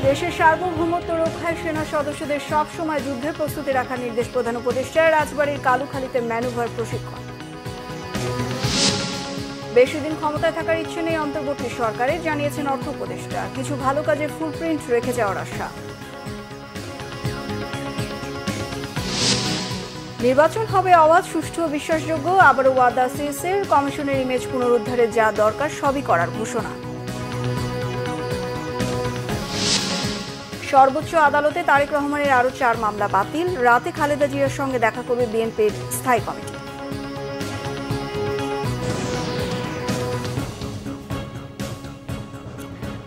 দেশের সার্বভৌমত্ব রক্ষায় সেনা সদস্যদের সব সময় যুদ্ধের প্রস্তুতি রাখার নির্দেশ প্রধান উপদেষ্টার। রাজবাড়ীর কালুখালীতে ম্যানুভার প্রশিক্ষণ। বেশি দিন ক্ষমতায় থাকার ইচ্ছে নেই অন্তর্বর্তী সরকারের, জানিয়েছেন অর্থ উপদেষ্টা। কিছু ভালো কাজের ফুলপ্রিন্ট রেখে যাওয়ার আশা। নির্বাচন হবে অবাধ, সুষ্ঠু ও বিশ্বাসযোগ্য। আবারও ওয়াদা সিএসের। কমিশনের ইমেজ পুনরুদ্ধারে যা দরকার সবই করার ঘোষণা। সর্বোচ্চ আদালতে তারেক রহমানের আরও 4 মামলা বাতিল। রাতে খালেদা জিয়ার সঙ্গে দেখা করবে বিএনপির স্থায়ী কমিটি।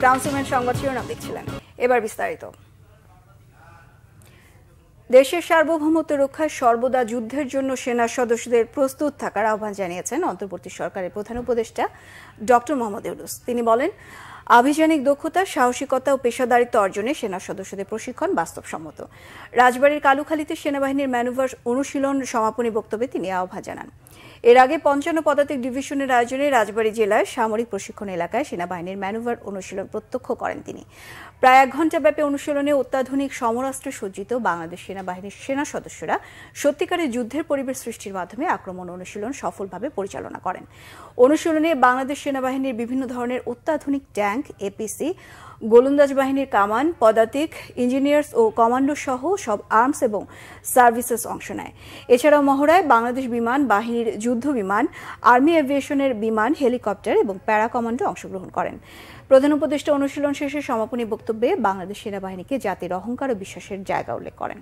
ট্রান্সমেন্ট সংবাদ শিরোনাম দেখছিলেন, এবার বিস্তারিত। দেশের সার্বভৌমত্ব রক্ষায় সর্বদা যুদ্ধের জন্য সেনা সদস্যদের প্রস্তুত থাকার আহ্বান জানিয়েছেন অন্তর্বর্তী সরকারের প্রধান উপদেষ্টা ডক্টর মোহাম্মদ ইউনূস। তিনি বলেন, আভিযানিক দক্ষতা, সাহসিকতা ও পেশাদারিত্ব অর্জনে সেনা সদস্যদের প্রশিক্ষণ বাস্তবসম্মত। রাজবাড়ীর কালুখালীতে সেনাবাহিনীর ম্যানুভার অনুশীলন সমাপনী বক্তব্যে তিনি আহ্বান জানান। এর আগে 55 পদাতিক ডিভিশনের আয়োজনে রাজবাড়ী জেলার সামরিক প্রশিক্ষণ এলাকায় সেনাবাহিনীর ম্যানুভার অনুশীলন প্রত্যক্ষ করেন তিনি। প্রায় 1 ঘণ্টা ব্যাপী অনুশীলনে অত্যাধুনিক সমরাস্ত্রে সজ্জিত বাংলাদেশ সেনাবাহিনীর সেনা সদস্যরা সত্যিকারের যুদ্ধের পরিবেশ সৃষ্টির মাধ্যমে আক্রমণ অনুশীলন সফলভাবে পরিচালনা করেন। অনুশীলনে বাংলাদেশ সেনাবাহিনীর বিভিন্ন ধরনের অত্যাধুনিক ট্যাঙ্ক, এপিসি, গোলন্দাজ বাহিনীর কামান, পদাতিক, ইঞ্জিনিয়ার্স ও কমান্ডো সহ সব আর্মস এবং সার্ভিসেস অংশ নেয়। এছাড়াও মহড়ায় বাংলাদেশ বিমান বাহিনীর যুদ্ধ বিমান, আর্মি এভিয়েশনের বিমান, হেলিকপ্টার এবং প্যারা কমান্ডো অংশগ্রহণ করেন। প্রধান উপদেষ্টা অনুশীলন শেষে সমাপনী বক্তব্যে বাংলাদেশ সেনাবাহিনীকে জাতির অহংকার ও বিশ্বাসের জায়গা উল্লেখ করেন।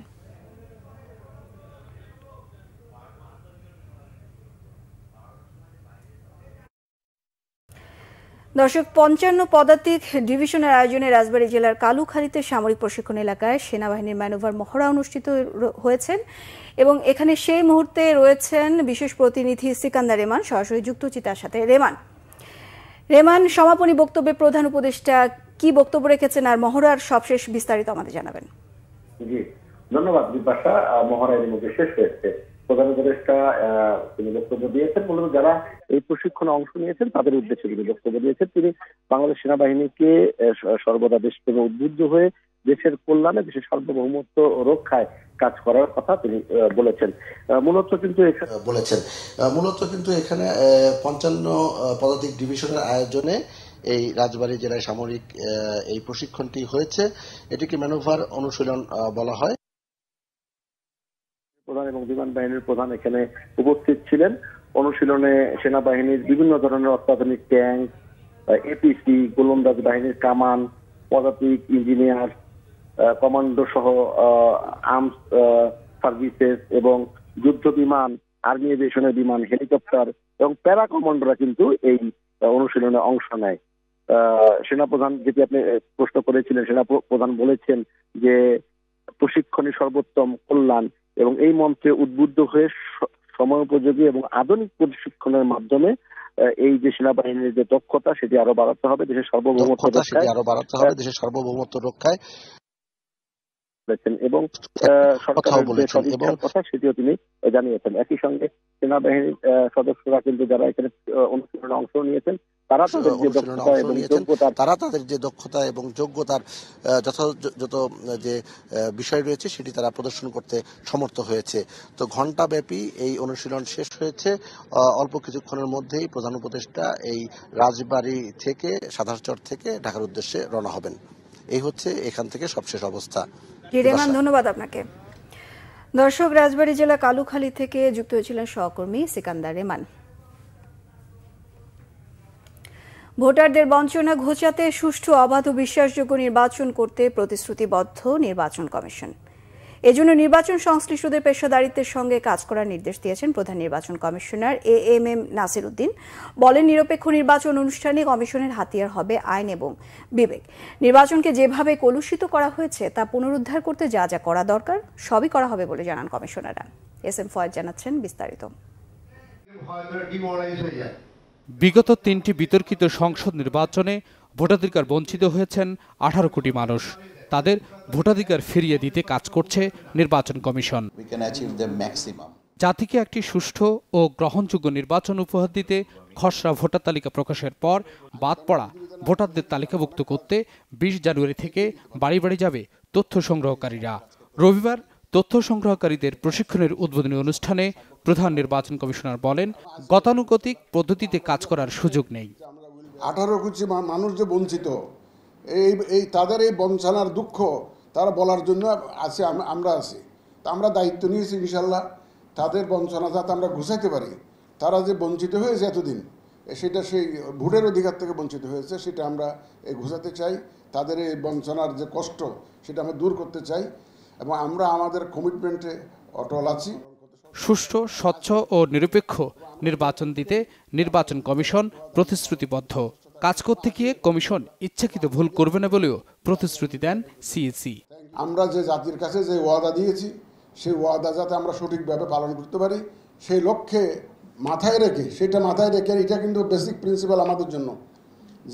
দর্শক, 55 পদাতিক ডিভিশনের আয়োজনে রাজবাড়ী জেলার কালুখালীতে সামরিক প্রশিক্ষণ এলাকায় সেনাবাহিনীর ম্যানুভার মহড়া অনুষ্ঠিত হয়েছেন এবং এখানে সেই মুহূর্তে রয়েছেন বিশেষ প্রতিনিধি সিকান্দার রেমান, সরাসরি যুক্ত চিতার সাথে। রেমান, সমাপনী বক্তব্যে প্রধান উপদেষ্টা কি বক্তব্য রেখেছেন আর মহড়ার সবশেষ বিস্তারিত আমাদের জানাবেন। জি, ধন্যবাদ বিপাশা। মহড়া এর মধ্যে শেষ হয়েছে। প্রধান উপদেষ্টা তিনি বক্তব্য দিয়েছেন। মূলত যারা এই প্রশিক্ষণে অংশ নিয়েছেন তাদের উদ্দেশ্যে তিনি বক্তব্য দিয়েছেন। তিনি বাংলাদেশ সেনাবাহিনীকে সর্বদা দেশপ্রেমে উদ্বুদ্ধ হয়ে দেশের কল্যাণে, দেশের সার্বভৌমত্ব রক্ষায় কাজ করার কথা তিনি বলেছেন। মূলত কিন্তু এখানে 55 পদাতিক ডিভিশনের আয়োজনে এই রাজবাড়ী জেলায় সামরিক এই প্রশিক্ষণটি হয়েছে। এটিকে ম্যানুভার অনুশীলন বলা হয়। প্রধান এবং বিমান বাহিনীর প্রধান এখানে উপস্থিত ছিলেন। অনুশীলনে সেনাবাহিনীর বিভিন্ন ধরনের অত্যাধুনিক ট্যাঙ্ক, এপিসি, গোলন্দাজ বাহিনীর কামান, পদাতিক, ইঞ্জিনিয়ার, কমান্ডো সহ আর্মস সার্ভিসেস এবং যুদ্ধ বিমান, আর্মি এভিয়েশনের বিমান, হেলিকপ্টার এবং প্যারা কমান্ডোরা কিন্তু এই অনুশীলনে অংশ নেয়। সেনাপ্রধান, যেটি আপনি প্রশ্ন করেছিলেন, সেনাপ্রধান বলেছেন যে প্রশিক্ষণই সর্বোত্তম কল্যাণ এবং এই মন্ত্রে উদ্বুদ্ধ হয়ে সময়োপযোগী এবং আধুনিক প্রশিক্ষণের মাধ্যমে এই যে সেনাবাহিনীর যে দক্ষতা সেটি আরো বাড়াতে হবে দেশের সার্বভৌমত্ব রক্ষায় এবং সরকারের যে সদিচ্ছার কথা সেটিও তিনি জানিয়েছেন। একই সঙ্গে সেনাবাহিনীর সদস্যরা কিন্তু যারা এখানে অনুশীলনে অংশ নিয়েছেন তারা তাদের যে দক্ষতা এবং যোগ্যতার যথাযথ যে বিষয় রয়েছে সেটি তারা প্রদর্শন করতে সমর্থ হয়েছে। তো ঘণ্টাব্যাপী এই অনুশীলন শেষ হয়েছে। অল্প কিছুক্ষণের মধ্যেই প্রধান উপদেষ্টা এই রাজবাড়ী থেকে, সাধারচর থেকে ঢাকার উদ্দেশ্যে রওনা হবেন। এই হচ্ছে এখান থেকে সবশেষ অবস্থা। রেমান, ধন্যবাদ আপনাকে। দর্শক, রাজবাড়ী জেলা কালুখালী থেকে যুক্ত হয়েছিলেন সহকর্মী সিকান্দার রেমান। ভোটারদের বঞ্চনা ঘোচাতে সুষ্ঠু, অবাধ ও বিশ্বাসযোগ্য নির্বাচন করতে প্রতিশ্রুতিবদ্ধ নির্বাচন কমিশন। এজন্য নির্বাচন সংশ্লিষ্টদের পেশাদারিত্বের সঙ্গে কাজ করার নির্দেশ দিয়েছেন প্রধান নির্বাচন কমিশনার AMM নাসির উদ্দিন। বলেন, নিরপেক্ষ নির্বাচন অনুষ্ঠানে কমিশনের হাতিয়ার হবে আইন এবং বিবেক। নির্বাচনকে যেভাবে কলুষিত করা হয়েছে তা পুনরুদ্ধার করতে যা যা করা দরকার সবই করা হবে বলে জানান কমিশনাররা। SM ফয়েদ জানাচ্ছেন বিস্তারিত। বিগত 3টি বিতর্কিত সংসদ নির্বাচনে ভোটাধিকার বঞ্চিত হয়েছেন 18 কোটি মানুষ। তাদের ভোটাধিকার ফিরিয়ে দিতে কাজ করছে নির্বাচন কমিশন। জাতিকে একটি সুষ্ঠু ও গ্রহণযোগ্য নির্বাচন উপহার দিতে খসড়া ভোটার তালিকা প্রকাশের পর বাদ পড়া ভোটারদের তালিকাভুক্ত করতে 20 জানুয়ারি থেকে বাড়ি বাড়ি যাবে তথ্য সংগ্রহকারীরা। রবিবার তথ্য সংগ্রহকারীদের প্রশিক্ষণের উদ্বোধনী অনুষ্ঠানে প্রধান নির্বাচন কমিশনার বলেন, গতানুগতিক পদ্ধতিতে কাজ করার সুযোগ নেই। 18 কোটি মানুষ যে বঞ্চিত, এই তাদের এই বঞ্চনার দুঃখ তারা বলার জন্য আছে, আমরা আছি। তা আমরা দায়িত্ব নিয়েছি ইনশাল্লাহ তাদের বঞ্চনা যাতে আমরা ঘুষাইতে পারি। তারা যে বঞ্চিত হয়েছে এতদিন, সেটা সেই ভোটের অধিকার থেকে বঞ্চিত হয়েছে, সেটা আমরা ঘুষাতে চাই। তাদের এই বঞ্চনার যে কষ্ট সেটা আমরা দূর করতে চাই এবং আমরা আমাদের কমিটমেন্টে অটল আছি। সুষ্ঠু, স্বচ্ছ ও নিরপেক্ষ নির্বাচন দিতে নির্বাচন কমিশন প্রতিশ্রুতিবদ্ধ। কাজ করতে গিয়ে কমিশন ইচ্ছাকৃত ভুল করবে না বলেও প্রতিশ্রুতি দেন সিইসি। আমরা যে জাতির কাছে যে ওয়াদা দিয়েছি সেই ওয়াদা যাতে আমরা সঠিকভাবে পালন করতে পারি, সেই লক্ষ্যে মাথায় রেখে এটা কিন্তু বেসিক প্রিন্সিপাল আমাদের জন্য,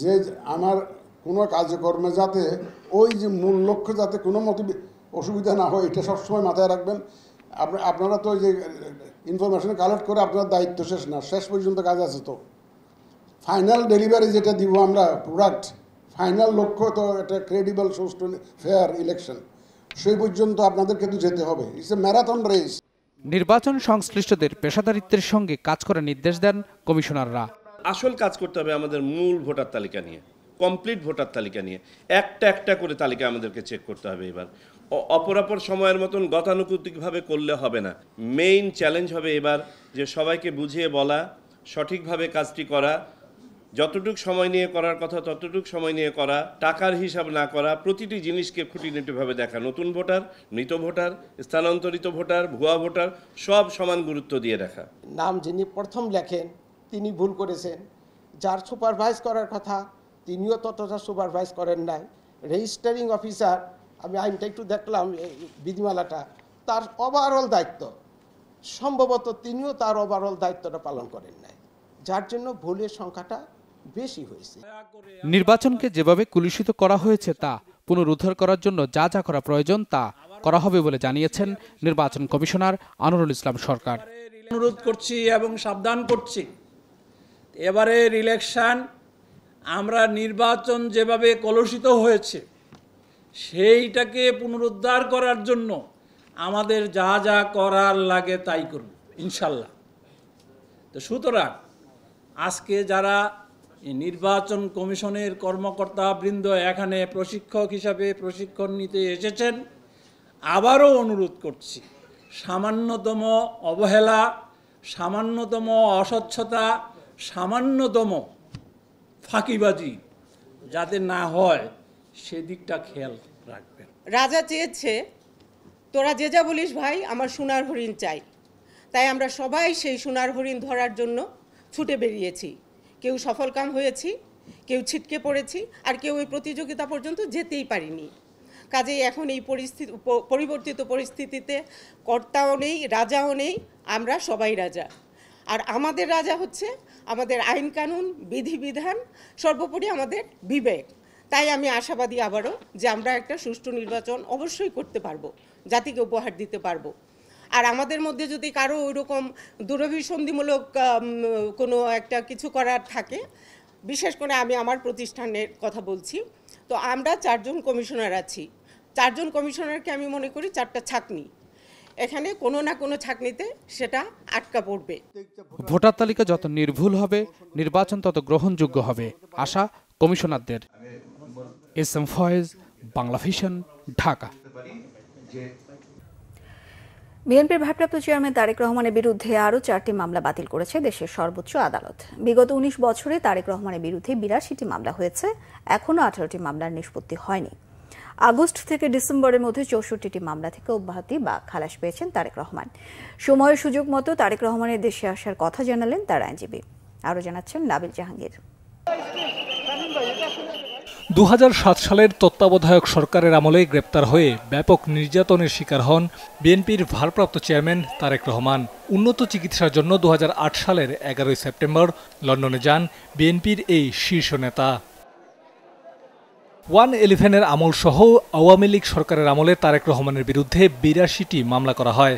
যে আমার কোনো কাজকর্মে যাতে ওই যে মূল লক্ষ্য যাতে কোনো মতে অসুবিধা না হয়, এটা সবসময় মাথায় রাখবেন। আপনারা তো ওই যে ইনফরমেশন কালেক্ট করে আপনার দায়িত্ব শেষ না, শেষ পর্যন্ত কাজ আছে। তো ফাইনাল ডেলিভারি যেটা দিব আমরা প্রোডাক্ট, ফাইনাল লক্ষ্য তো একটা ক্রেডিবল, সুষ্ঠু, ফেয়ার ইলেকশন, সেই পর্যন্ত আপনাদেরকে তো যেতে হবে। It's a marathon race. নির্বাচন সংশ্লিষ্টদের পেশাদারিত্বের সঙ্গে কাজ করার নির্দেশ দেন কমিশনাররা। আসল কাজ করতে হবে আমাদের মূল ভোটার তালিকা নিয়ে, কমপ্লিট ভোটার তালিকা নিয়ে একটা করে তালিকা আমাদেরকে চেক করতে হবে। এবার অপরাপর সময়ের মতন গতানুগতিকভাবে করলে হবে না। মেইন চ্যালেঞ্জ হবে এবার যে সবাইকে বুঝিয়ে বলা, সঠিকভাবে কাজটি করা, যতটুক সময় নিয়ে করার কথা ততটুক সময় নিয়ে করা, টাকার হিসাব না করা, প্রতিটি জিনিসকে খুঁটিনাটিভাবে দেখা। নতুন ভোটার, মৃত ভোটার, স্থানান্তরিত ভোটার, ভুয়া ভোটার সব সমান গুরুত্ব দিয়ে দেখা। নাম যিনি প্রথম লেখেন তিনি ভুল করেছেন, যার সুপারভাইজ করার কথা তিনিও ততটা সুপারভাইজ করেন নাই। রেজিস্টারিং অফিসার, আমি আইনটা একটু দেখলাম বিধিমালাটা, তার ওভারঅল দায়িত্ব সম্ভবত তিনিও তার ওভারঅল দায়িত্বটা পালন করেন নাই, যার জন্য ভুলের সংখ্যাটা বেশি হয়েছে। নির্বাচনকে যেভাবে কলুষিত করা হয়েছে তা পুনরুদ্ধার করার জন্য যা যা করা প্রয়োজন তা করা হবে বলে জানিয়েছেন নির্বাচন কমিশনার আনোয়ারুল ইসলাম সরকার। অনুরোধ করছি এবং সাবধান করছি, এবারের ইলেকশন আমরা নির্বাচন যেভাবে কলুষিত হয়েছে সেইটাকে পুনরুদ্ধার করার জন্য আমাদের যা যা করার লাগে তাই করব ইনশাল্লাহ। তো সুতরাং আজকে যারা নির্বাচন কমিশনের কর্মকর্তাবৃন্দ এখানে প্রশিক্ষক হিসাবে প্রশিক্ষণ নিতে এসেছেন, আবারও অনুরোধ করছি, সামান্যতম অবহেলা, সামান্যতম অস্বচ্ছতা, সামান্যতম ফাঁকিবাজি যাতে না হয় সেদিকটা খেয়াল রাখবেন। রাজা চেয়েছে তোরা যে যা বলিস ভাই, আমার সোনার হরিণ চাই। তাই আমরা সবাই সেই সোনার হরিণ ধরার জন্য ছুটে বেরিয়েছি। কেউ সফলকাম হয়েছি, কেউ ছিটকে পড়েছি, আর কেউ এই প্রতিযোগিতা পর্যন্ত যেতেই পারিনি। কাজেই এখন এই পরিবর্তিত পরিস্থিতিতে কর্তাও নেই, রাজাও নেই, আমরা সবাই রাজা। আর আমাদের রাজা হচ্ছে আমাদের আইন কানুন, বিধিবিধান, সর্বোপরি আমাদের বিবেক। তাই আমি আশাবাদী আবারও যে আমরা একটা সুষ্ঠু নির্বাচন অবশ্যই করতে পারবো, জাতিকে উপহার দিতে পারবো। আর আমাদের মধ্যে যদি কারো ওইরকম দুরভিসন্ধিমূলক কোনো একটা কিছু করার থাকে, বিশেষ করে আমি আমার প্রতিষ্ঠানের কথা বলছি, তো আমরা 4 জন কমিশনার আছি। 4 জন কমিশনারকে আমি মনে করি 4টা ছাঁকনি, এখানে কোনো না কোনো ছাঁকনিতে সেটা আটকা পড়বে। ভোটার তালিকা যত নির্ভুল হবে নির্বাচন তত গ্রহণযোগ্য হবে, আশা কমিশনারদের। SM Foyez, Bangla vision, Dhaka. বিএনপির ভারপ্রাপ্ত চেয়ারম্যান তারেক রহমানের বিরুদ্ধে আরও 4টি মামলা বাতিল করেছে দেশের সর্বোচ্চ আদালত। বিগত 19 বছরে তারেক রহমানের বিরুদ্ধে 82টি মামলা হয়েছে, এখনও 18টি মামলার নিষ্পত্তি হয়নি। আগস্ট থেকে ডিসেম্বরের মধ্যে 64টি মামলা থেকে অব্যাহতি বা খালাস পেয়েছেন তারেক রহমান। সময়ের সুযোগ মতো তারেক রহমানের দেশে আসার কথা জানালেন তার আইনজীবী। আরও জানাচ্ছেন নাবিল জাহাঙ্গীর। 2007 সালের তত্ত্বাবধায়ক সরকারের আমলে গ্রেপ্তার হয়ে ব্যাপক নির্যাতনের শিকার হন বিএনপির ভারপ্রাপ্ত চেয়ারম্যান তারেক রহমান। উন্নত চিকিৎসার জন্য 2008 সালের 11 সেপ্টেম্বর লন্ডনে যান বিএনপির এই শীর্ষ নেতা। 111-এর আমল সহ আওয়ামী লীগ সরকারের আমলে তারেক রহমানের বিরুদ্ধে 82টি মামলা করা হয়।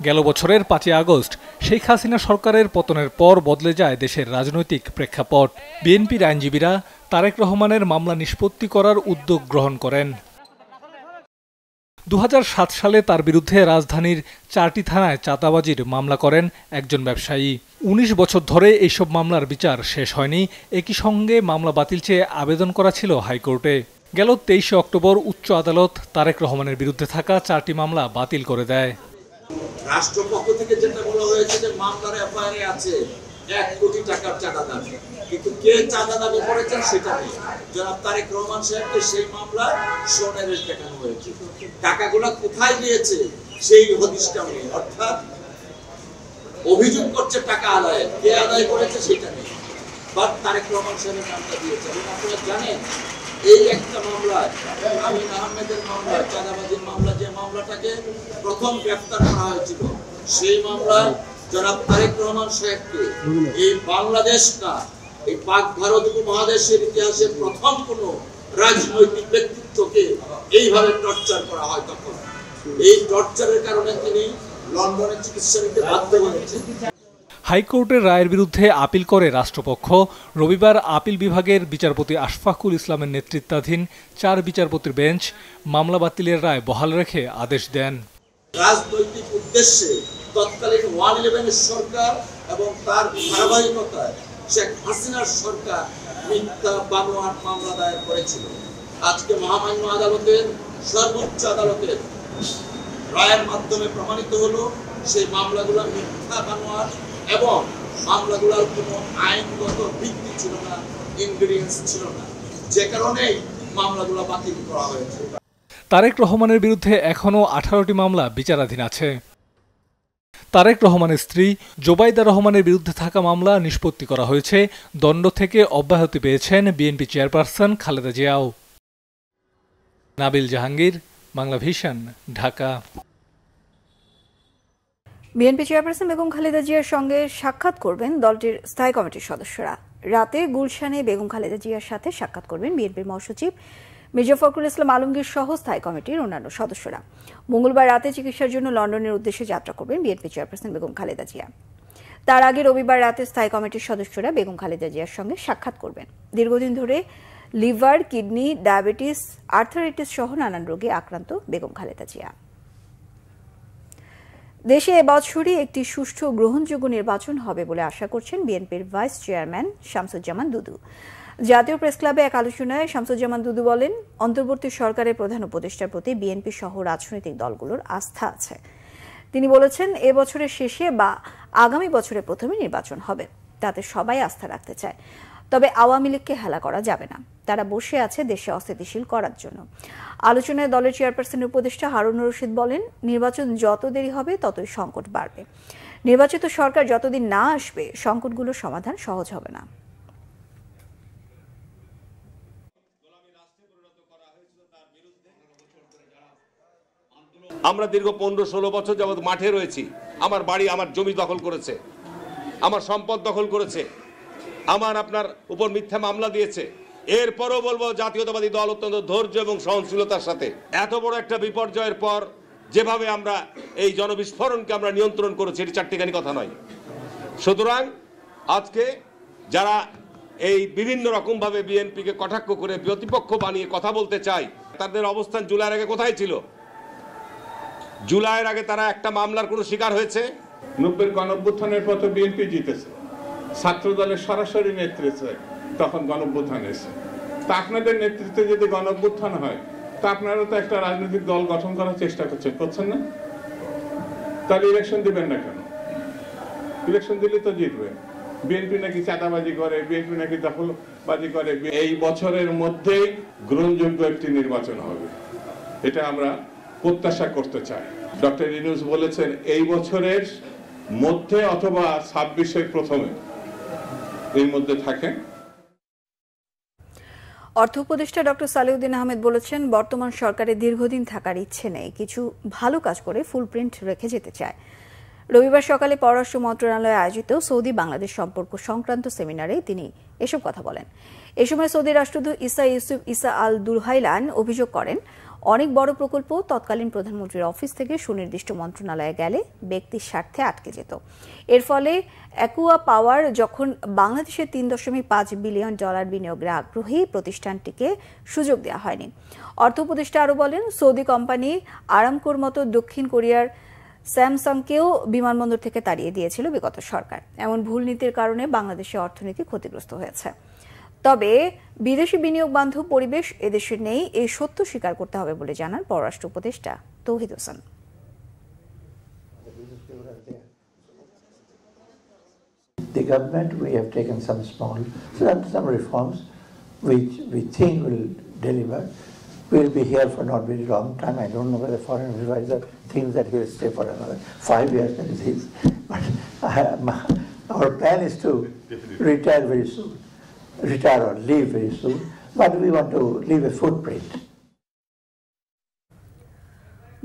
গেল বছরের 5 আগস্ট শেখ হাসিনা সরকারের পতনের পর বদলে যায় দেশের রাজনৈতিক প্রেক্ষাপট। বিএনপির আইনজীবীরা তারেক রহমানের মামলা নিষ্পত্তি করার উদ্যোগ গ্রহণ করেন। 2007 সালে তার বিরুদ্ধে রাজধানীর 4টি থানায় চাঁদাবাজির মামলা করেন একজন ব্যবসায়ী। 19 বছর ধরে এইসব মামলার বিচার শেষ হয়নি। একই সঙ্গে মামলা বাতিল চেয়ে আবেদন করা ছিল হাইকোর্টে। গেল 23 অক্টোবর উচ্চ আদালত তারেক রহমানের বিরুদ্ধে থাকা 4টি মামলা বাতিল করে দেয়। রাষ্ট্রপক্ষ থেকে যেটা বলা হয়েছে যে মামলার এফআইআরে আছে 1 কোটি টাকার চাঁদা দাবি, কিন্তু কে চাঁদা দাবি করেছেন সেটা নেই। জনাব তারেক রহমান সাহেবকে সেই মামলায় সোনারের দেখানো হয়েছে, টাকাগুলো কোথায় গিয়েছে সেই হদিশটা নেই। অর্থাৎ অভিযোগ করছে টাকা আদায়, কে আদায় করেছে সেটা নেই। বাট তারেক রহমান সাহেবের নামটা দিয়েছে। এবং আপনারা জানেন এই একটা মামলায়, আমিন আহমেদের মামলায়, চাঁদাবাজির মামলা, যে মামলাটাকে প্রথম গ্রেফতার করা হয়েছিল, সেই মামলায় জনাব তারেক রহমান সাহেবকে এই বাংলাদেশ না, এই পাক ভারত উপমহাদেশের ইতিহাসে প্রথম কোনো রাজনৈতিক ব্যক্তিত্বকে এইভাবে টর্চার করা হয়। তখন এই টর্চারের কারণে তিনি লন্ডনে চিকিৎসা নিতে বাধ্য হয়েছেন। হাইকোর্টের রায়ের বিরুদ্ধে আপিল করে রাষ্ট্রপক্ষ। রবিবার আপিল বিভাগের বিচারপতি আশফাকুল ইসলামের নেতৃত্বাধীন 4 বিচারপতির বেঞ্চ মামলা বাতিলের রায় বহাল রেখে আদেশ দেন। রাজনৈতিক উদ্দেশ্যে তৎকালীন 111 সরকার এবং তার ধারাবাহিকতায় শেখ হাসিনার সরকার মিথ্যা বানোয়াট মামলা দায়ের করেছিল। আজকে মহামান্য আদালতের, সর্বোচ্চ আদালতের রায়ের মাধ্যমে প্রমাণিত হলো সেই মামলাগুলো মিথ্যা বানোয়াট এবং মামলাগুলোর কোনো আইনগত ভিত্তি ছিল না, ইনগ্রেডিয়েন্টস ছিল না, যে কারণেই মামলাগুলো বাতিল করা হয়েছে। তারেক রহমানের বিরুদ্ধে এখনও 18টি মামলা বিচারাধীন আছে। তারেক রহমানের স্ত্রী জোবাইদা রহমানের বিরুদ্ধে থাকা মামলা নিষ্পত্তি করা হয়েছে। দণ্ড থেকে অব্যাহতি পেয়েছেন BNP chairperson Khaleda Xiao. Nabil Jahangir, Bangla vision, Dhaka. BNP chairperson Begum Khaleda জিয়ার সঙ্গে সাক্ষাৎ করবেন দলটির স্থায়ী কমিটির সদস্যরা। রাতে গুলশানে বেগম খালেদা জিয়ার সাথে সাক্ষাৎ করবেন বিএনপির মহাসচিব মির্জা ফখরুল ইসলাম আলমগীর সহ স্থায়ী কমিটির অন্যান্য সদস্যরা। মঙ্গলবার রাতে চিকিৎসার জন্য লন্ডনের উদ্দেশ্যে যাত্রা করবেন বিএনপি চেয়ারপারসন বেগম খালেদা জিয়া। তার আগে রবিবার রাতে স্থায়ী কমিটির সদস্যরা বেগম খালেদা জিয়ার সঙ্গে সাক্ষাৎ করবেন। দীর্ঘদিন ধরে লিভার, কিডনি, ডায়াবেটিস, আর্থারাইটিস সহ নানান রোগে আক্রান্ত বেগম খালেদা জিয়া। দেশে এবছরই একটি সুষ্ঠু গ্রহণযোগ্য নির্বাচন হবে বলে আশা করছেন বিএনপির ভাইস চেয়ারম্যান শামসুজ্জামান দুদু। জাতীয় প্রেস ক্লাবে এক আলোচনায় শামসুজ্জামান দুদু বলেন, অন্তর্বর্তী সরকারের প্রধান উপদেষ্টার প্রতি বিএনপি সহ রাজনৈতিক দলগুলোর আস্থা আছে। তিনি বলেছেন, এবছরের শেষে বা আগামী বছরের প্রথমে নির্বাচন হবে, তাতে সবাই আস্থা রাখতে চায়। তবে আওয়ামী লীগকে হেলা করা যাবে না, তারা বসে আছে দেশে অস্থিতিশীল করার জন্য। আলোচনায় দলের চেয়ারপারসনের উপদেষ্টা হারুনুর রশিদ বলেন, নির্বাচন যত দেরি হবে ততই সংকট বাড়বে। নির্বাচিত সরকার যতদিন না আসবে সংকটগুলোর সমাধান সহজ হবে না। আমরা দীর্ঘ 15-16 বছর যাবৎ মাঠে রয়েছি। আমার বাড়ি, আমার জমি দখল করেছে, আমার সম্পদ দখল করেছে, আপনার উপর মিথ্যা মামলা দিয়েছে। এরপরও বলবো, জাতীয়তাবাদী দল অত্যন্ত ধৈর্য এবং সহনশীলতার সাথে এত বড় একটা বিপর্যয়ের পর যেভাবে আমরা এই জনবিস্ফোরণকে আমরা নিয়ন্ত্রণ করেছি, এটি চারটিখানি কথা নয়। সুতরাং আজকে যারা এই বিভিন্ন রকমভাবে বিএনপিকে কটাক্ষ করে প্রতিপক্ষ বানিয়ে কথা বলতে চায়, তাদের অবস্থান জুলাইয়ের আগে কোথায় ছিল? জুলাইয়ের আগে তারা একটা মামলার কোনো শিকার হয়েছে? 90-এর গণঅভ্যুত্থানের পর বিএনপি জিতেছে, ছাত্র দলের সরাসরি নেতৃত্বে তখন গণঅভ্যুত্থান এসেছে। তা আপনাদের নেতৃত্বে যদি গণঅভ্যুত্থান হয়, তা আপনারা তো একটা রাজনৈতিক দল গঠন করার চেষ্টা করছেন না? তাহলে ইলেকশন দিবেন না কেন? ইলেকশন দিলে তো জিতবেন। বিএনপি নাকি চাঁদাবাজি করে, বিএনপি নাকি দখলবাজি করে। এই বছরের মধ্যেই গ্রহণযোগ্য একটি নির্বাচন হবে, এটা আমরা প্রত্যাশা করতে চাই। ডক্টর ইউনূস বলেছেন এই বছরের মধ্যে অথবা 26-এর প্রথমে, এর মধ্যে থাকেন। অর্থ উপদেষ্টা ডক্টর সালেউদ্দিন আহমেদ বলেছেন, বর্তমান সরকারের দীর্ঘদিন থাকার ইচ্ছে নেই, কিছু ভালো কাজ করে ফুল প্রিন্ট রেখে যেতে চায়। রবিবার সকালে পররাষ্ট্র মন্ত্রণালয়ে আয়োজিত সৌদি বাংলাদেশ সম্পর্ক সংক্রান্ত সেমিনারে তিনি এসব কথা বলেন। এ সময় সৌদি রাষ্ট্রদূত ইসা ইউসুফ ইসা আল দুরহাইলান অভিযোগ করেন, অনেক বড় প্রকল্প তৎকালীন প্রধানমন্ত্রীর অফিস থেকে সুনির্দিষ্ট মন্ত্রণালয়ে গেলে ব্যক্তির স্বার্থে আটকে যেত। এর ফলে অ্যাকুয়া পাওয়ার যখন বাংলাদেশের $3.5 বিলিয়ন বিনিয়োগের আগ্রহী প্রতিষ্ঠানটিকে সুযোগ দেওয়া হয়নি। অর্থ উপদেষ্টা আরও বলেন, সৌদি কোম্পানি আরামকোর মতো দক্ষিণ কোরিয়ার স্যামসাংকেও বিমানবন্দর থেকে তাড়িয়ে দিয়েছিল বিগত সরকার। এমন ভুল নীতির কারণে বাংলাদেশের অর্থনীতি ক্ষতিগ্রস্ত হয়েছে। তবে বিদেশি বিনিয়োগ বান্ধব পরিবেশ এদেশে নেই, এই সত্য স্বীকার করতে হবে বলে জানান পররাষ্ট্র উপদেষ্টা তৌহিদ Hossain. The government, we have taken some reforms which we think will deliver. We'll be here for not very long time. I don't know whether foreign advisor thinks that he'll stay for another 5 years, that is his. But our plan is to retire very soon. Retire or leave very soon, but we want to leave a footprint.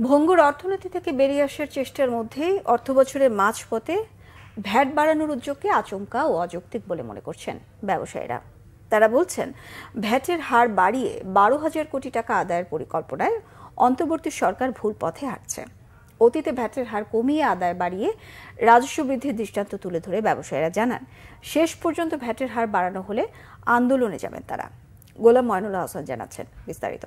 ভঙ্গুর অর্থনীতি থেকে বেরিয়ে আসার চেষ্টার মধ্যেই অর্থবছরের মাঝপথে VAT বাড়ানোর উদ্যোগকে আচমকা ও অযৌক্তিক বলে মনে করছেন ব্যবসায়ীরা। তারা বলছেন, ভ্যাটের হার বাড়িয়ে 12,000 কোটি টাকা আদায়ের পরিকল্পনায় অন্তর্বর্তী সরকার ভুল পথে হাঁটছে। অতীতে ভ্যাটের হার কমিয়ে আদায় বাড়িয়ে রাজস্ব বৃদ্ধির দৃষ্টান্ত তুলে ধরে ব্যবসায়ীরা জানান, শেষ পর্যন্ত ভ্যাটের হার বাড়ানো হলে আন্দোলনে যাবেন তারা। গোলাম ময়নুল হাসান জানাচ্ছেন বিস্তারিত।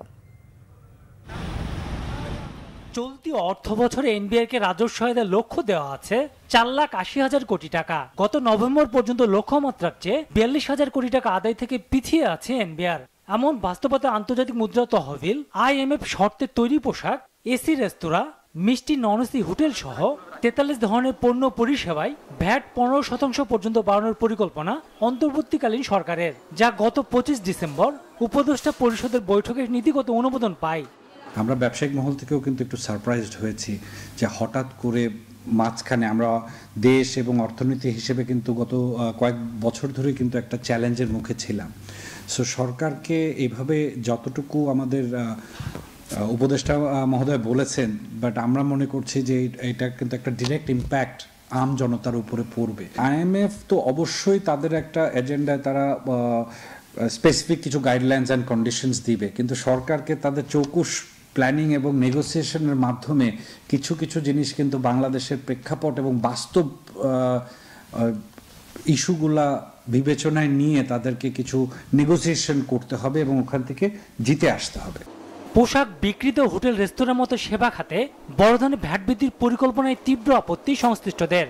চলতি অর্থ বছরে এনবিআর কে রাজস্ব আদায়ের লক্ষ্য দেওয়া আছে 4,80,000 কোটি টাকা। গত নভেম্বর পর্যন্ত লক্ষ্যমাত্রার চেয়ে 42,000 কোটি টাকা আদায় থেকে পিছিয়ে আছে এনবিআর। এমন বাস্তবতা আন্তর্জাতিক মুদ্রা তহবিল, IMF শর্তে তৈরি পোশাক, এসি রেস্তোরাঁ, মিষ্টি নন এসি হোটেল সহ 43 ধরনের পণ্য পরিষেবায় ভ্যাট 15% পর্যন্ত বাড়ানোর পরিকল্পনা অন্তর্বর্তীকালীন সরকারের, যা গত 25 ডিসেম্বর উপদেষ্টা পরিষদের বৈঠকে নীতিগত অনুমোদন পায়। আমরা ব্যবসায়িক মহল থেকেও কিন্তু একটু সারপ্রাইজড হয়েছি যে হঠাৎ করে মাঝখানে আমরা দেশ এবং অর্থনীতি হিসেবে কিন্তু গত কয়েক বছর ধরে কিন্তু একটা চ্যালেঞ্জের মুখে ছিলাম। সো সরকারকে এইভাবে যতটুকু আমাদের উপদেষ্টা মহোদয় বলেছেন, বাট আমরা মনে করছি যে এটা কিন্তু একটা ডিরেক্ট ইম্প্যাক্ট আম জনতার উপরে পড়বে। IMF তো অবশ্যই তাদের একটা এজেন্ডায় তারা স্পেসিফিক কিছু গাইডলাইনস অ্যান্ড কন্ডিশনস দিবে, কিন্তু সরকারকে তাদের চৌকুশ প্ল্যানিং এবং নেগোসিয়েশনের মাধ্যমে কিছু কিছু জিনিস কিন্তু বাংলাদেশের প্রেক্ষাপট এবং বাস্তব ইস্যুগুলা বিবেচনায় নিয়ে তাদেরকে কিছু নেগোসিয়েশন করতে হবে এবং ওখান থেকে জিতে আসতে হবে। পোশাক বিক্রিত হোটেল রেস্তোরাঁর মতো সেবা খাতে বড় ধরনের ভ্যাট বৃদ্ধির পরিকল্পনায় তীব্র আপত্তি সংশ্লিষ্টদের।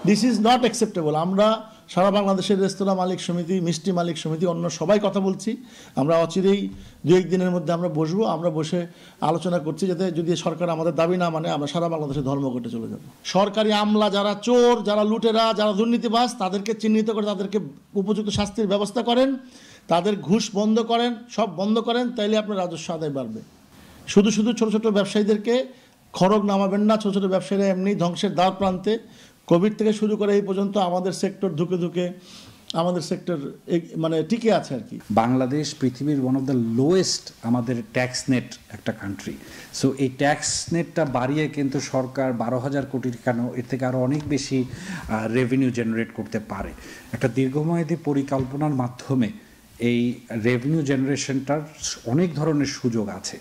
This is not acceptable. আমরা সারা বাংলাদেশের রেস্তোরাঁ মালিক সমিতি, মিষ্টি মালিক সমিতি, অন্য সবাই কথা বলছি। আমরা অচিরেই 2-1 দিনের মধ্যে আমরা বসবো, আমরা বসে আলোচনা করছি যাতে যদি সরকার আমাদের দাবি না মানে আমরা সারা বাংলাদেশে ধর্মঘটে চলে যাব। সরকারি আমলা যারা চোর, যারা লুটেরা, যারা দুর্নীতিবাজ, তাদেরকে চিহ্নিত করে তাদেরকে উপযুক্ত শাস্তির ব্যবস্থা করেন, তাদের ঘুষ বন্ধ করেন, সব বন্ধ করেন, তাইলে আপনার রাজস্ব আদায় বাড়বে। শুধু ছোট ছোট ব্যবসায়ীদেরকে খড়গ নামাবেন না। ছোট ছোট ব্যবসায়ীরা এমনি ধ্বংসের দ্বার প্রান্তে। কোভিড থেকে শুরু করে এই পর্যন্ত আমাদের সেক্টর ধুকে আমাদের সেক্টর মানে টিকে আছে আর কি। বাংলাদেশ পৃথিবীর ওয়ান অফ দ্য লোয়েস্ট আমাদের ট্যাক্স নেট একটা কান্ট্রি। সো এই ট্যাক্স নেটটা বাড়িয়ে কিন্তু সরকার 12,000 কোটি কেন এর থেকে আরও অনেক বেশি রেভিনিউ জেনারেট করতে পারে। একটা দীর্ঘমেয়াদী পরিকল্পনার মাধ্যমে এই রেভিনিউ জেনারেশনটার অনেক ধরনের সুযোগ আছে।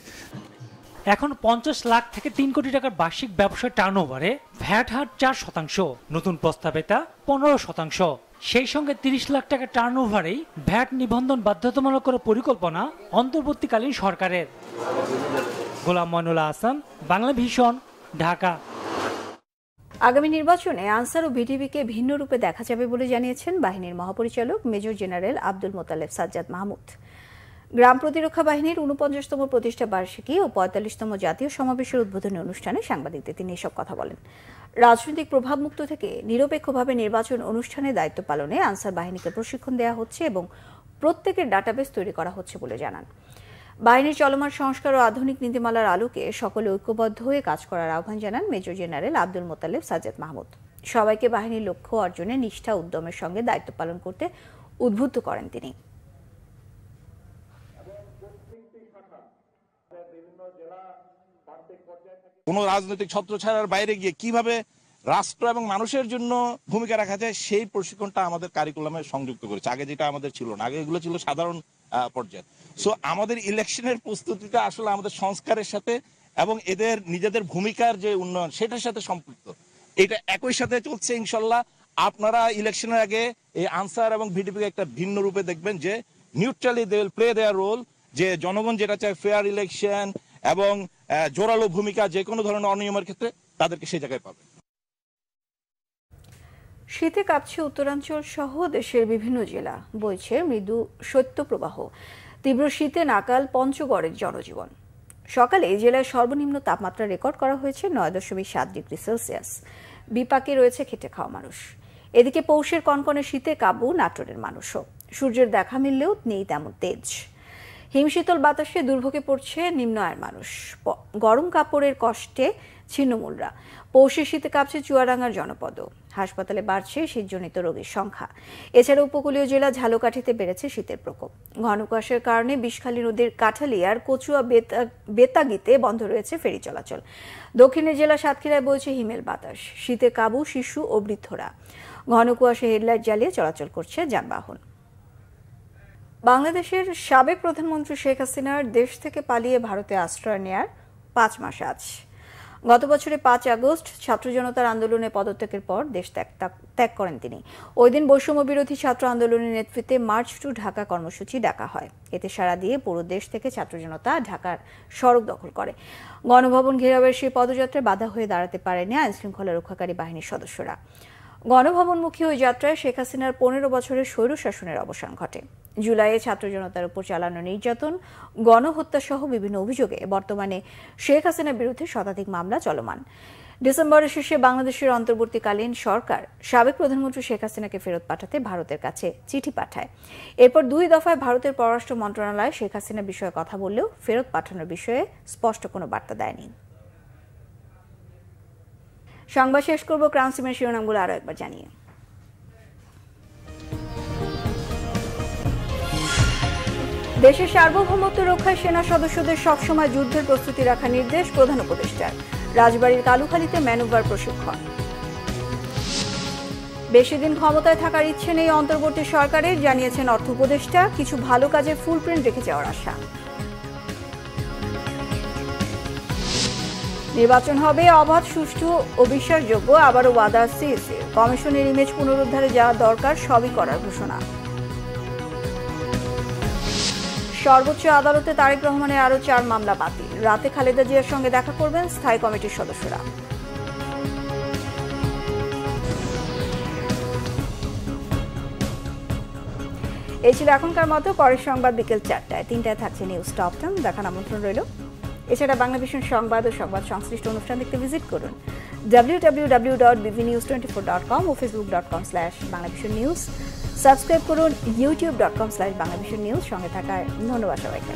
এখন 50 লাখ থেকে 3 কোটি টাকার বার্ষিক ব্যবসার টার্নওভারে ভ্যাট হার 4%, নতুন প্রস্তাবে তা 15%। সেই সঙ্গে 30 লাখ টাকা টার্নওভারেই ভ্যাট নিবন্ধন বাধ্যতামূলক করার পরিকল্পনা অন্তর্বর্তীকালীন সরকারের। গোলাম ময়নুল হাসান, বাংলা ভিশন, ঢাকা। আগামী নির্বাচনে আনসার ও বিটিভিকে ভিন্ন রূপে দেখা যাবে বলে জানিয়েছেন বাহিনীর মহাপরিচালক মেজর জেনারেল আব্দুল মোতালেব সাজ্জাদ মাহমুদ। গ্রাম প্রতিরক্ষা বাহিনীর 49তম প্রতিষ্ঠা বার্ষিকী ও 45তম জাতীয় সমাবেশের উদ্বোধনী অনুষ্ঠানে সাংবাদিকদের তিনি এসব কথা বলেন। রাজনৈতিক প্রভাবমুক্ত থেকে নিরপেক্ষভাবে নির্বাচন অনুষ্ঠানে দায়িত্ব পালনে আনসার বাহিনীকে প্রশিক্ষণ দেওয়া হচ্ছে এবং প্রত্যেকের ডাটাবেস তৈরি করা হচ্ছে বলে জানান। বাহিনীর চলমান সংস্কার ও আধুনিক নীতিমালার আলোকে সকলে ঐক্যবদ্ধ হয়ে কাজ করার আহ্বান জানান মেজর জেনারেল আব্দুল মোতালেব সাজ্জাদ মাহমুদ। সবাইকে বাহিনীর লক্ষ্য অর্জনে নিষ্ঠা উদ্যমের সঙ্গে দায়িত্ব পালন করতে উদ্বুদ্ধ করেন তিনি। কোনো রাজনৈতিক ছত্রছায়ার বাইরে গিয়ে কিভাবে রাষ্ট্র এবং মানুষের জন্য ভূমিকা রাখা যায় সেই প্রশিক্ষণটা আমাদের কারিকুলামে সংযুক্ত করেছে। আগে যেটা আমাদের ছিল না, আগে এগুলো ছিল সাধারণ পর্যায়ে। সো আমাদের ইলেকশনের প্রস্তুতিটা আসলে আমাদের সংস্কারের সাথে এবং এদের নিজেদের ভূমিকার যে উন্নয়ন সেটার সাথে সম্পৃক্ত। এটা একই সাথে চলছে ইনশাল্লাহ। আপনারা ইলেকশনের আগে এই আনসার এবং ভিডিপি একটা ভিন্ন রূপে দেখবেন যে neutrally they will play their role, যে জনগণ যেটা চায় ফেয়ার ইলেকশন এবং জোরালো ভূমিকা যে কোনো ধরনের অনিয়মের ক্ষেত্রে তাদেরকে সেই জায়গায় পাবে। শীতে কাঁপছে উত্তরাঞ্চল সহ দেশের বিভিন্ন জেলা, বইছে মৃদু শৈত্যপ্রবাহ। তীব্র শীতে নাকাল পঞ্চগড়ের জনজীবন। সকালে জেলায় সর্বনিম্ন তাপমাত্রা রেকর্ড করা হয়েছে 9.7 ডিগ্রি সেলসিয়াস। বিপাকে রয়েছে খেটে খাওয়া মানুষ। এদিকে পৌষের কনকনে শীতে কাবু নাটোরের মানুষও। সূর্যের দেখা মিললেও নেই তেমন তেজ। হিমশীতল বাতাসে দুর্ভোগে পড়ছে নিম্ন আয়ের মানুষ। গরম কাপড়ের কষ্টে ছিন্নমূলরা। পৌষের শীতে কাঁপছে চুয়াডাঙ্গার জনপদ। হাসপাতালে বাড়ছে শীতজনিত রোগীর সংখ্যা। এছাড়া উপকূলীয় জেলা ঝালকাঠিতে বেড়েছে শীতের প্রকোপ। ঘন কুয়াশার কারণে বিষখালী নদীর কাঠালিয়ার কচুয়া বেতাগিতে বন্ধ রয়েছে ফেরি চলাচল। দক্ষিণের জেলা সাতক্ষীরায় বইছে হিমেল বাতাস। শীতে কাবু শিশু ও বৃদ্ধরা। ঘন কুয়াশা হেডলাইট জ্বালিয়ে চলাচল করছে যানবাহন। বাংলাদেশের সাবেক প্রধানমন্ত্রী শেখ হাসিনার দেশ থেকে পালিয়ে ভারতে আশ্রয় নেয়ার 5 মাস আজ। গত বছরের 5 আগস্ট ছাত্র জনতার আন্দোলনে পদত্যাগের পর দেশ ত্যাগ করেন তিনি। ওই দিন বৈষম্য বিরোধী ছাত্র আন্দোলনের নেতৃত্বে মার্চ টু ঢাকা কর্মসূচি ডাকা হয়। এতে সাড়া দিয়ে পুরো দেশ থেকে ছাত্র জনতা ঢাকার সড়ক দখল করে। গণভবন ঘেরাওয়ের সেই পদযাত্রায় বাধা হয়ে দাঁড়াতে পারেনি আইন শৃঙ্খলা রক্ষাকারী বাহিনীর সদস্যরা। গণভবনমুখী ওই যাত্রায় শেখ হাসিনার 15 বছরের স্বৈরশাসনের অবসান ঘটে। জুলাইয়ে ছাত্র জনতার উপর চালানো নির্যাতন, গণহত্যা সহ বিভিন্ন অভিযোগে বর্তমানে শেখ হাসিনার বিরুদ্ধে শতাধিক মামলা চলমান। ডিসেম্বরের শেষে বাংলাদেশের অন্তর্বর্তীকালীন সরকার সাবেক প্রধানমন্ত্রী শেখ হাসিনাকে ফেরত পাঠাতে ভারতের কাছে চিঠি পাঠায়। এরপর 2 দফায় ভারতের পররাষ্ট্র মন্ত্রণালয় শেখ হাসিনার বিষয়ে কথা বললেও ফেরত পাঠানোর বিষয়ে স্পষ্ট কোনো বার্তা দেয়নি। সংবাদ শেষ করব ক্রাউন সিমের শিরোনামগুলো আরো একবার জানিয়ে। দেশের সার্বভৌমত্ব রক্ষায় সেনা সদস্যদের সবসময় যুদ্ধের প্রস্তুতি রাখার নির্দেশ প্রধান উপদেষ্টার। রাজবাড়ীর কালুখালীতে ম্যানুভার প্রশিক্ষণ। বেশি দিন ক্ষমতায় থাকার ইচ্ছে নেই অন্তর্বর্তী সরকারের, জানিয়েছেন অর্থ উপদেষ্টা। কিছু ভালো কাজের ফুলপ্রিন্ট রেখে যাওয়ার আশা। নির্বাচন হবে অবাধ, সুষ্ঠু ও বিশ্বাসযোগ্য, আবারও ওয়াদা সিইসি। কমিশনের ইমেজ পুনরুদ্ধারে যাওয়া দরকার, সবই করার ঘোষণা। সর্বোচ্চ আদালতে তারেক রহমানের আরও 4 মামলা বাতিল। রাতে খালেদা জিয়ার সঙ্গে দেখা করবেন স্থায়ী কমিটির সদস্যরা। এই ছিল এখনকার মতো। পরের সংবাদ বিকেল 4টায়। 3টায় থাকছে নিউজ টপ 10। দেখার আমন্ত্রণ রইল। এছাড়া বাংলাভিশন সংবাদ ও সংবাদ সংশ্লিষ্ট অনুষ্ঠান দেখতে ভিজিট করুন www.bvnews24.com ও facebook.com/banglavishnnews। সাবস্ক্রাইব করুন youtube.com/banglavishnnews। সঙ্গে থাকার ধন্যবাদ সবাইকে।